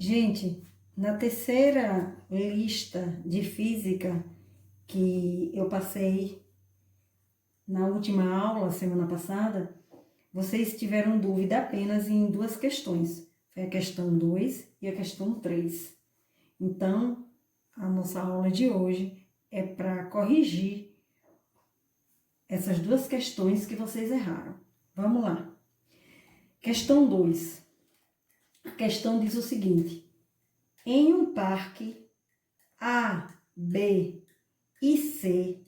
Gente, na terceira lista de física que eu passei na última aula, semana passada, vocês tiveram dúvida apenas em duas questões. Foi a questão 2 e a questão 3. Então, a nossa aula de hoje é para corrigir essas duas questões que vocês erraram. Vamos lá. Questão 2. A questão diz o seguinte: em um parque, A, B e C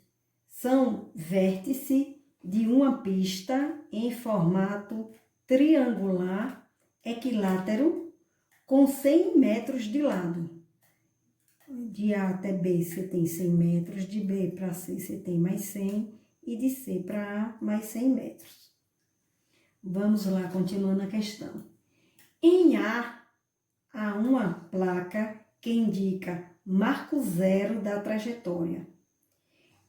são vértice de uma pista em formato triangular equilátero com 100 metros de lado. De A até B você tem 100 metros, de B para C você tem mais 100 e de C para A mais 100 metros. Vamos lá, continuando a questão. Em A, há uma placa que indica marco zero da trajetória.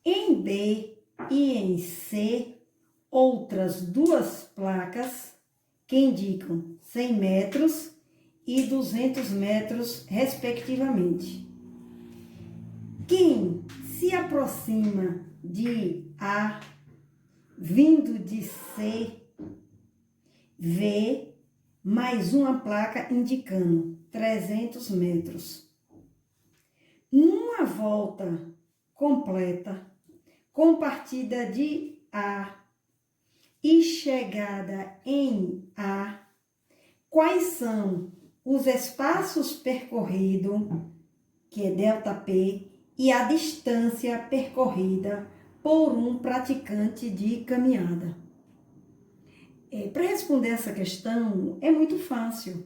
Em B e em C, outras duas placas que indicam 100 metros e 200 metros, respectivamente. Quem se aproxima de A, vindo de C, vê mais uma placa indicando 300 metros. Numa volta completa, com partida de A e chegada em A, quais são os espaços percorridos, que é ΔP, e a distância percorrida por um praticante de caminhada? Para responder essa questão é muito fácil,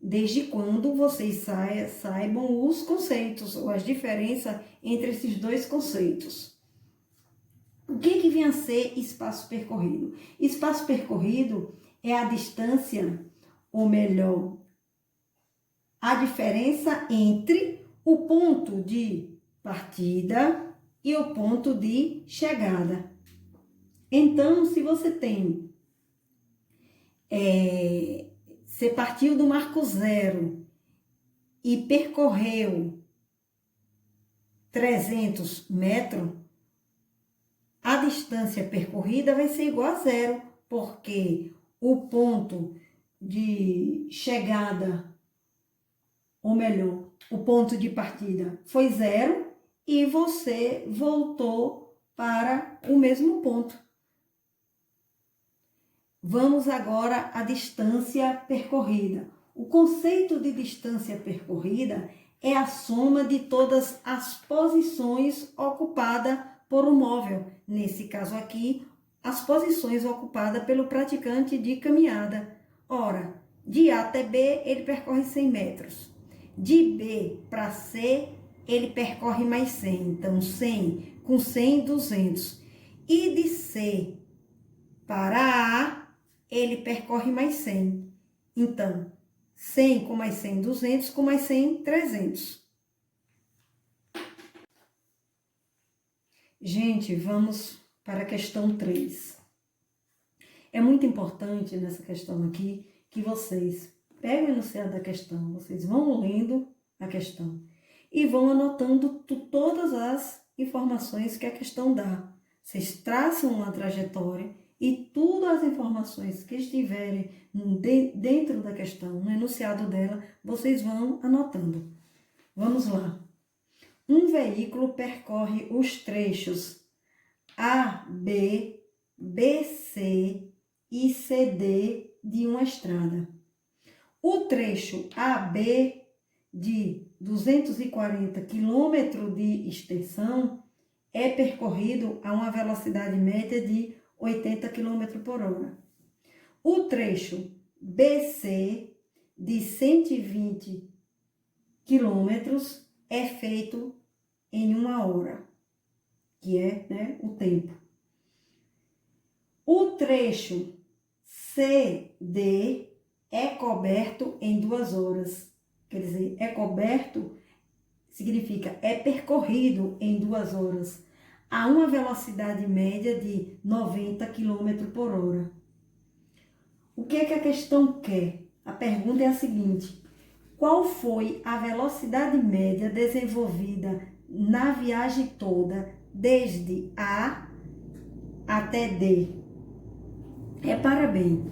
desde quando vocês saibam os conceitos ou as diferenças entre esses dois conceitos. O que vem a ser espaço percorrido? Espaço percorrido é a distância, ou melhor, a diferença entre o ponto de partida e o ponto de chegada. Então, se você tem você partiu do marco zero e percorreu 300 metros, a distância percorrida vai ser igual a zero, porque o ponto de chegada, ou melhor, o ponto de partida foi zero e você voltou para o mesmo ponto. Vamos agora à distância percorrida. O conceito de distância percorrida é a soma de todas as posições ocupadas por um móvel. Nesse caso aqui, as posições ocupadas pelo praticante de caminhada. Ora, de A até B, ele percorre 100 metros. De B para C, ele percorre mais 100. Então, 100 com 100, 200. E de C para A, ele percorre mais 100. Então, 100 com mais 100, 200, com mais 100, 300. Gente, vamos para a questão 3. É muito importante nessa questão aqui que vocês peguem o enunciado da questão, vocês vão lendo a questão e vão anotando todas as informações que a questão dá. Vocês traçam uma trajetória e todas as informações que estiverem dentro da questão, no enunciado dela, vocês vão anotando. Vamos lá. Um veículo percorre os trechos A, B, BC e CD de uma estrada. O trecho AB, de 240 km de extensão, é percorrido a uma velocidade média de 80 km por hora. O trecho BC, de 120 km, é feito em 1 hora, que é o tempo. O trecho CD é coberto em 2 horas. Quer dizer, é coberto significa é percorrido em 2 horas, a uma velocidade média de 90 km por hora. O que é que a questão quer? A pergunta é a seguinte: Qual foi a velocidade média desenvolvida na viagem toda, desde A até D? Repara bem,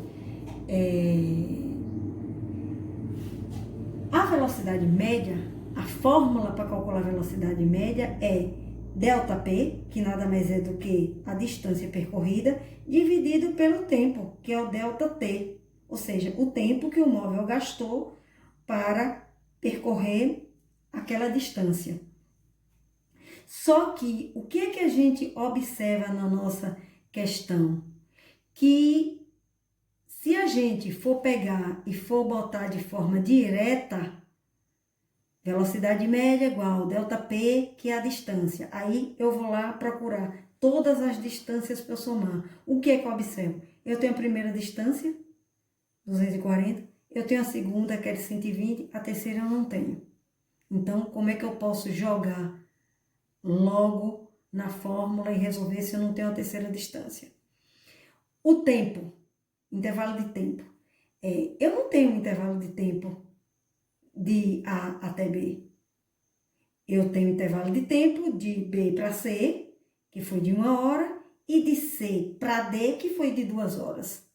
a velocidade média, a fórmula para calcular a velocidade média é ΔP, que nada mais é do que a distância percorrida, dividido pelo tempo, que é o ΔT, ou seja, o tempo que o móvel gastou para percorrer aquela distância. Só que o que é que a gente observa na nossa questão? Que se a gente for pegar e for botar de forma direta, velocidade média igual ΔP, que é a distância. Aí eu vou lá procurar todas as distâncias para eu somar. O que é que eu observo? Eu tenho a primeira distância, 240. Eu tenho a segunda, que é de 120. A terceira eu não tenho. Então, como é que eu posso jogar logo na fórmula e resolver se eu não tenho a terceira distância? O tempo, intervalo de tempo. Eu não tenho um intervalo de tempo de A até B. Eu tenho intervalo de tempo de B para C, que foi de 1 hora, e de C para D, que foi de 2 horas.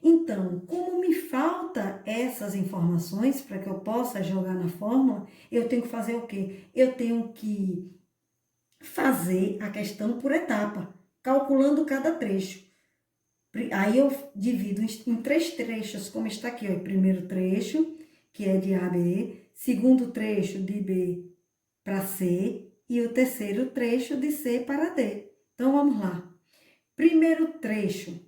Então, como me falta essas informações para que eu possa jogar na fórmula, eu tenho que fazer o quê? Eu tenho que fazer a questão por etapa, calculando cada trecho. Aí eu divido em 3 trechos, como está aqui, ó. O primeiro trecho, que é de A a B, segundo trecho de B para C e o terceiro trecho de C para D. Então, vamos lá. Primeiro trecho,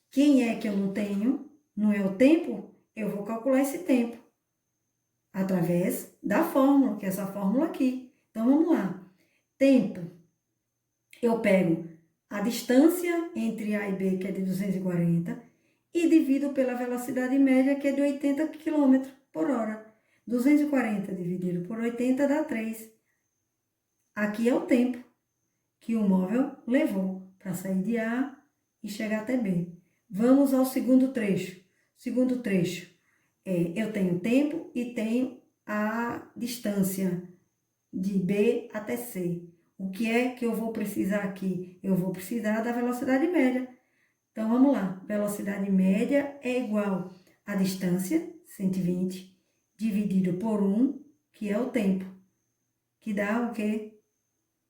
quem é que eu não tenho? Não é o tempo? Eu vou calcular esse tempo através da fórmula, que é essa fórmula aqui. Então, vamos lá. Tempo, eu pego a distância entre A e B, que é de 240, e divido pela velocidade média, que é de 80 km por hora. 240 dividido por 80 dá 3. Aqui é o tempo que o móvel levou para sair de A e chegar até B. Vamos ao segundo trecho. Segundo trecho, eu tenho tempo e tenho a distância de B até C. O que é que eu vou precisar aqui? Eu vou precisar da velocidade média. Então, vamos lá. Velocidade média é igual a distância, 120, dividido por 1, que é o tempo, que dá o quê?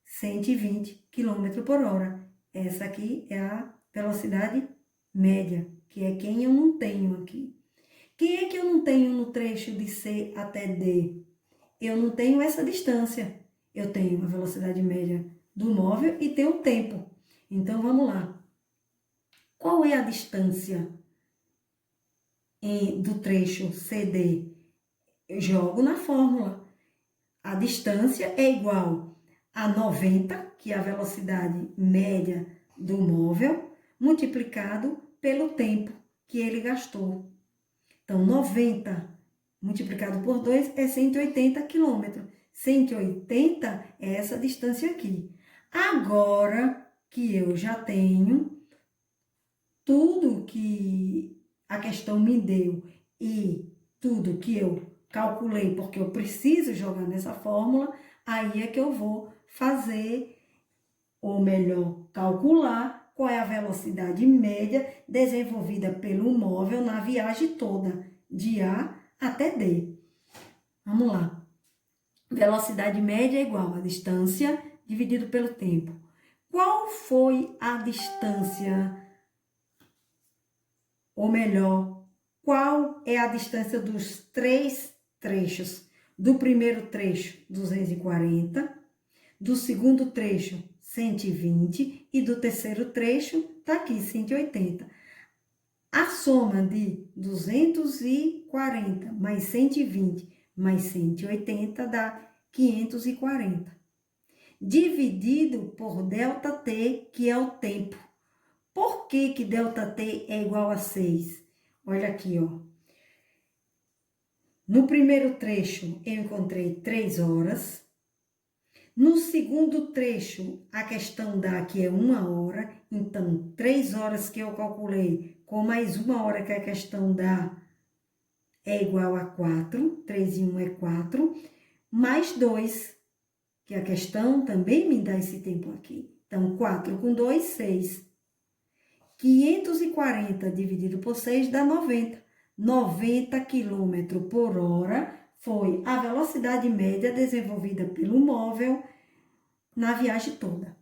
120 km por hora. Essa aqui é a velocidade média, que é quem eu não tenho aqui. Quem é que eu não tenho no trecho de C até D? Eu não tenho essa distância. Eu tenho a velocidade média do móvel e tenho o tempo. Então, vamos lá. Qual é a distância do trecho CD? Eu jogo na fórmula. A distância é igual a 90, que é a velocidade média do móvel, multiplicado pelo tempo que ele gastou. Então, 90 multiplicado por 2 é 180 km. 180 é essa distância aqui. Agora que eu já tenho tudo que a questão me deu e tudo que eu calculei, porque eu preciso jogar nessa fórmula, aí é que eu vou fazer, ou melhor, calcular qual é a velocidade média desenvolvida pelo móvel na viagem toda, de A até D. Vamos lá. Velocidade média é igual a distância dividido pelo tempo. Qual foi a distância, ou melhor, qual é a distância dos 3 trechos? Do primeiro trecho, 240, do segundo trecho, 120 e do terceiro trecho, tá aqui, 180. A soma de 240 mais 120 mais 180 dá 540. Dividido por ΔT, que é o tempo. Por que ΔT é igual a 6? Olha aqui, ó. No primeiro trecho, eu encontrei 3 horas. No segundo trecho, a questão dá que é 1 hora. Então, 3 horas que eu calculei, com mais 1 hora que a questão dá, é igual a 4, 3 e 1 é 4, mais 2, que a questão também me dá esse tempo aqui. Então, 4 com 2, 6. 540 dividido por 6 dá 90. 90 km por hora foi a velocidade média desenvolvida pelo móvel na viagem toda.